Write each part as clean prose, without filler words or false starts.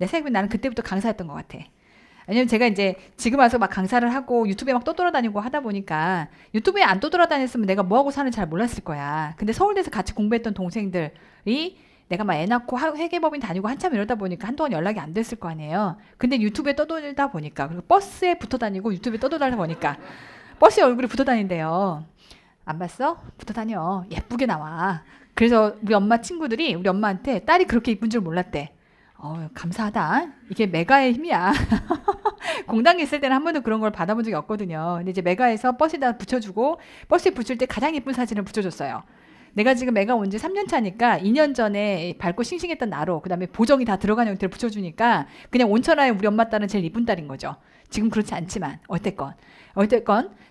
내 생각에 나는 그때부터 강사였던 것 같아. 왜냐면 제가 이제 지금 와서 막 강사를 하고 유튜브에 막 떠돌아다니고 하다 보니까 유튜브에 안 떠돌아다녔으면 내가 뭐하고 사는지 잘 몰랐을 거야. 근데 서울대에서 같이 공부했던 동생들이 내가 막 애 낳고 회계법인 다니고 한참 이러다 보니까 한동안 연락이 안 됐을 거 아니에요. 근데 유튜브에 떠돌다 보니까 그리고 버스에 붙어 다니고 유튜브에 떠돌다 보니까 버스에 얼굴이 붙어 다닌대요. 안 봤어? 붙어 다녀. 예쁘게 나와. 그래서 우리 엄마 친구들이 우리 엄마한테 딸이 그렇게 이쁜 줄 몰랐대. 감사하다. 이게 메가의 힘이야. 공당에 있을 때는 한 번도 그런 걸 받아본 적이 없거든요. 근데 이제 메가에서 버스에다 붙여주고 버스에 붙일 때 가장 예쁜 사진을 붙여줬어요. 내가 지금 메가 온 지 3년 차니까 2년 전에 밝고 싱싱했던 나로 그다음에 보정이 다 들어간 형태를 붙여주니까 그냥 온천하에 우리 엄마 딸은 제일 이쁜 딸인 거죠. 지금 그렇지 않지만 어쨌건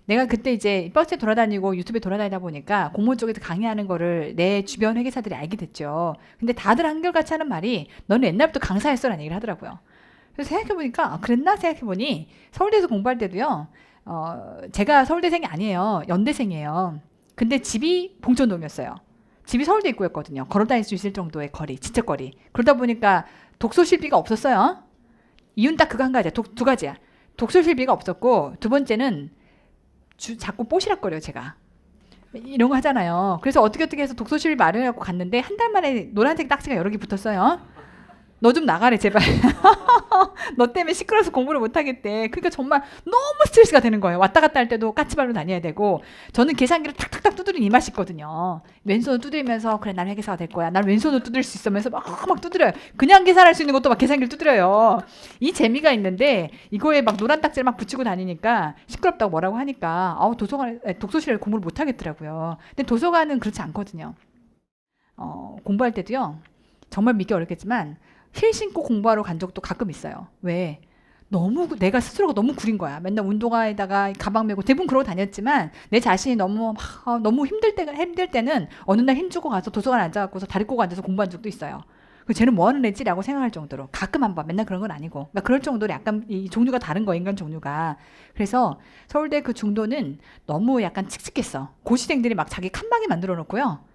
내가 그때 이제 버스에 돌아다니고 유튜브에 돌아다니다 보니까 공무원 쪽에서 강의하는 거를 내 주변 회계사들이 알게 됐죠. 근데 다들 한결같이 하는 말이 너는 옛날부터 강사였어라는 얘기를 하더라고요. 그래서 생각해보니까 그랬나 생각해보니 서울대에서 공부할 때도요. 제가 서울대생이 아니에요. 연대생이에요. 근데 집이 봉천동이었어요. 집이 서울대 입구였거든요. 걸어 다닐 수 있을 정도의 거리, 지적 거리. 그러다 보니까 독서실비가 없었어요. 이유는 딱 그거 한 가지야. 두 가지야. 독서실비가 없었고 두 번째는 자꾸 뽀시락거려요. 제가. 이런 거 하잖아요. 그래서 어떻게 해서 독서실 마련하고 갔는데 한 달 만에 노란색 딱지가 여러 개 붙었어요. 너 좀 나가래 제발. 너 때문에 시끄러워서 공부를 못하겠대. 그러니까 정말 너무 스트레스가 되는 거예요. 왔다 갔다 할 때도 까치발로 다녀야 되고 저는 계산기를 탁탁탁 두드리는 이 맛이거든요. 왼손으로 두드리면서 그래 난 회계사가 될 거야. 난 왼손으로 두드릴 수 있으면서 막 두드려요. 그냥 계산할 수 있는 것도 막 계산기를 두드려요. 이 재미가 있는데 이거에 막 노란 딱지를 막 붙이고 다니니까 시끄럽다고 뭐라고 하니까 독서실에 공부를 못하겠더라고요. 근데 도서관은 그렇지 않거든요. 공부할 때도요. 정말 믿기 어렵겠지만 힐 신고 공부하러 간 적도 가끔 있어요. 왜? 내가 스스로가 너무 구린 거야. 맨날 운동화에다가 가방 메고 대부분 그러고 다녔지만 내 자신이 너무 힘들 때는 어느 날 힘주고 가서 도서관에 앉아갖고서 다리 꼬고 앉아서 공부한 적도 있어요. 쟤는 뭐 하는 애지라고 생각할 정도로 가끔 한 번 맨날 그런 건 아니고 그러니까 그럴 정도로 약간 이 종류가 다른 거 인간 종류가. 그래서 서울대 그 중도는 너무 약간 칙칙했어. 고시생들이 막 자기 칸막이 만들어 놓고요.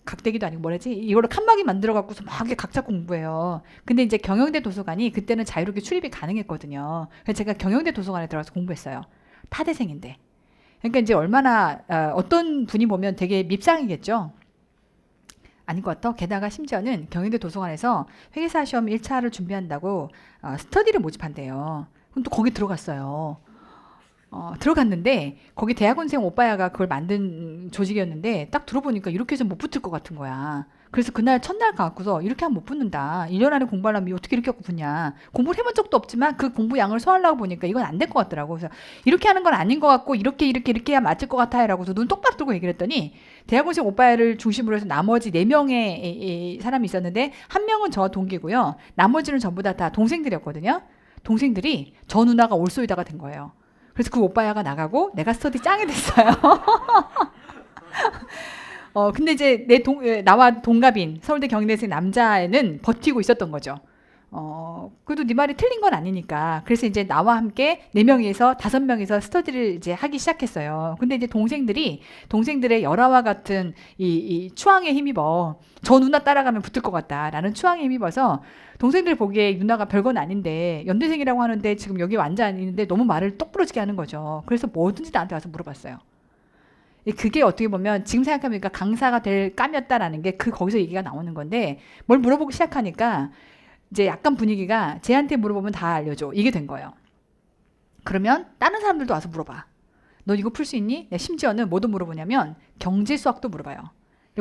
각대기도 아니고 뭐라지? 이걸로 칸막이 만들어 갖고서 막 각자 공부해요. 근데 이제 경영대 도서관이 그때는 자유롭게 출입이 가능했거든요. 그래서 제가 경영대 도서관에 들어가서 공부했어요. 타대생인데. 그러니까 이제 얼마나 어떤 분이 보면 되게 밉상이겠죠. 아닌 것 같아. 게다가 심지어는 경영대 도서관에서 회계사 시험 1차를 준비한다고 스터디를 모집한대요. 그럼 또 거기 들어갔어요. 들어갔는데 거기 대학원생 오빠야가 그걸 만든 조직이었는데 딱 들어보니까 이렇게 해서 못 붙을 것 같은 거야. 그래서 그날 첫날 가고서 이렇게 하면 못 붙는다. 1년 안에 공부하려면 어떻게 이렇게 붙냐. 공부를 해본 적도 없지만 그 공부 양을 소화하려고 보니까 이건 안 될 것 같더라고. 그래서 이렇게 하는 건 아닌 것 같고 이렇게 해야 맞을 것 같아요. 라고 해서 눈 똑바로 뜨고 얘기를 했더니 대학원생 오빠야를 중심으로 해서 나머지 4명의 사람이 있었는데 한 명은 저 동기고요. 나머지는 전부 다 동생들이었거든요. 동생들이 저 누나가 올소이다가 된 거예요. 그래서 그 오빠야가 나가고 내가 스터디 짱이 됐어요. 근데 이제 나와 동갑인 서울대 경희대생 남자애는 버티고 있었던 거죠. 그래도 네 말이 틀린 건 아니니까. 그래서 이제 나와 함께 4명에서 5명에서 스터디를 이제 하기 시작했어요. 근데 이제 동생들의 열화와 같은 이 추앙에 힘입어. 저 누나 따라가면 붙을 것 같다라는 추앙에 힘입어서 동생들 보기에 누나가 별건 아닌데 연대생이라고 하는데 지금 여기 완전 아닌데 너무 말을 똑부러지게 하는 거죠. 그래서 뭐든지 나한테 와서 물어봤어요. 그게 어떻게 보면 지금 생각하니까 강사가 될 감이었다라는 게 거기서 얘기가 나오는 건데 뭘 물어보기 시작하니까 이제 약간 분위기가 쟤한테 물어보면 다 알려줘. 이게 된 거예요. 그러면 다른 사람들도 와서 물어봐. 너 이거 풀 수 있니? 심지어는 뭐도 물어보냐면 경제 수학도 물어봐요.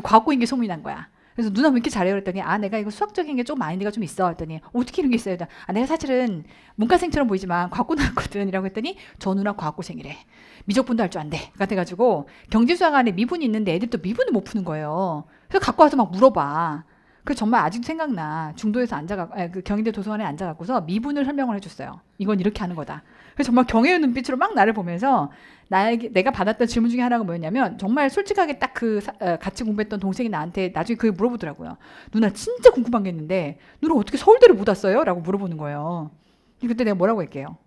과학고인 게 소문이 난 거야. 그래서 누나 왜 이렇게 잘해요? 그랬더니 내가 이거 수학적인 게 좀 마인드가 좀 있어. 했더니 어떻게 이런 게 있어요? 내가 사실은 문과생처럼 보이지만 과학고 나왔거든. 이라고 했더니 저 누나 과학고생이래. 미적분도 할 줄 안돼. 같아가지고 경제 수학 안에 미분이 있는데 애들 또 미분을 못 푸는 거예요. 그래서 갖고 와서 막 물어봐. 그 정말 아직도 생각나. 중도에서 그 경희대 도서관에 앉아갖고서 미분을 설명을 해줬어요. 이건 이렇게 하는 거다. 그래서 정말 경애의 눈빛으로 막 나를 보면서 내가 받았던 질문 중에 하나가 뭐였냐면 정말 솔직하게 딱 같이 공부했던 동생이 나한테 나중에 그게 물어보더라고요. 누나 진짜 궁금한 게 있는데 누나 어떻게 서울대를 못 왔어요? 라고 물어보는 거예요. 그때 내가 뭐라고 할게요?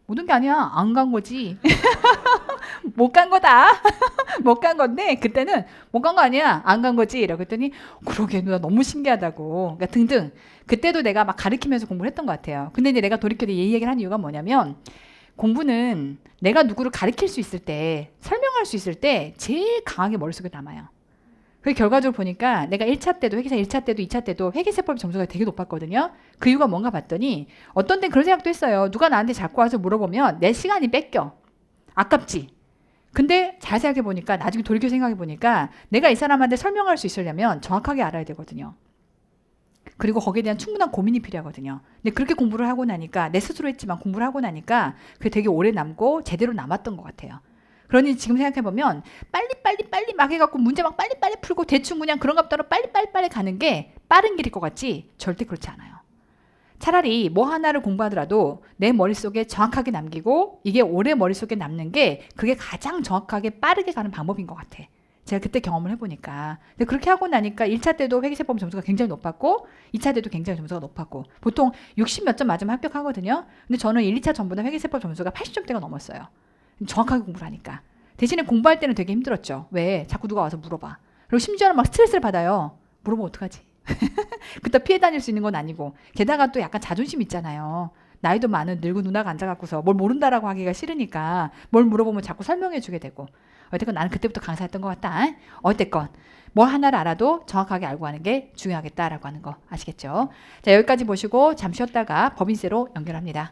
못 온 게 아니야. 안 간 거지. 못 간 거다. 못 간 건데 그때는 못 간 거 아니야. 안 간 거지. 이러고 했더니 그러게 누나 너무 신기하다고. 그러니까 등등. 그때도 내가 막 가르치면서 공부를 했던 것 같아요. 근데 이제 내가 돌이켜서 이 얘기를 한 이유가 뭐냐면 공부는 내가 누구를 가르칠 수 있을 때 설명할 수 있을 때 제일 강하게 머릿속에 남아요. 그 결과적으로 보니까 내가 1차 때도 회계사 1차 때도 2차 때도 회계세법 점수가 되게 높았거든요. 그 이유가 뭔가 봤더니 어떤 땐 그런 생각도 했어요. 누가 나한테 자꾸 와서 물어보면 내 시간이 뺏겨. 아깝지. 근데 잘 생각해 보니까 나중에 돌이켜 생각해 보니까 내가 이 사람한테 설명할 수 있으려면 정확하게 알아야 되거든요. 그리고 거기에 대한 충분한 고민이 필요하거든요. 근데 그렇게 공부를 하고 나니까 내 스스로 했지만 공부를 하고 나니까 그게 되게 오래 남고 제대로 남았던 것 같아요. 그러니 지금 생각해보면 빨리 막 해갖고 문제 막 빨리 풀고 대충 그냥 그런 것대로 빨리 가는 게 빠른 길일 것 같지 절대 그렇지 않아요. 차라리 뭐 하나를 공부하더라도 내 머릿속에 정확하게 남기고 이게 오래 머릿속에 남는 게 그게 가장 정확하게 빠르게 가는 방법인 것 같아. 제가 그때 경험을 해보니까. 근데 그렇게 하고 나니까 1차 때도 회계세법 점수가 굉장히 높았고 2차 때도 굉장히 점수가 높았고 보통 60 몇 점 맞으면 합격하거든요. 근데 저는 1, 2차 전부 다 회계세법 점수가 80점대가 넘었어요. 정확하게 공부를 하니까. 대신에 공부할 때는 되게 힘들었죠. 왜? 자꾸 누가 와서 물어봐. 그리고 심지어는 막 스트레스를 받아요. 물어보면 어떡하지? 그때 피해 다닐 수 있는 건 아니고 게다가 또 약간 자존심 있잖아요. 나이도 많은 늙은 누나가 앉아갖고서 뭘 모른다라고 하기가 싫으니까 뭘 물어보면 자꾸 설명해 주게 되고 어쨌건 나는 그때부터 강사했던 것 같다. 어쨌건 뭐 하나를 알아도 정확하게 알고 하는 게 중요하겠다라고 하는 거 아시겠죠? 자 여기까지 보시고 잠시 쉬었다가 법인세로 연결합니다.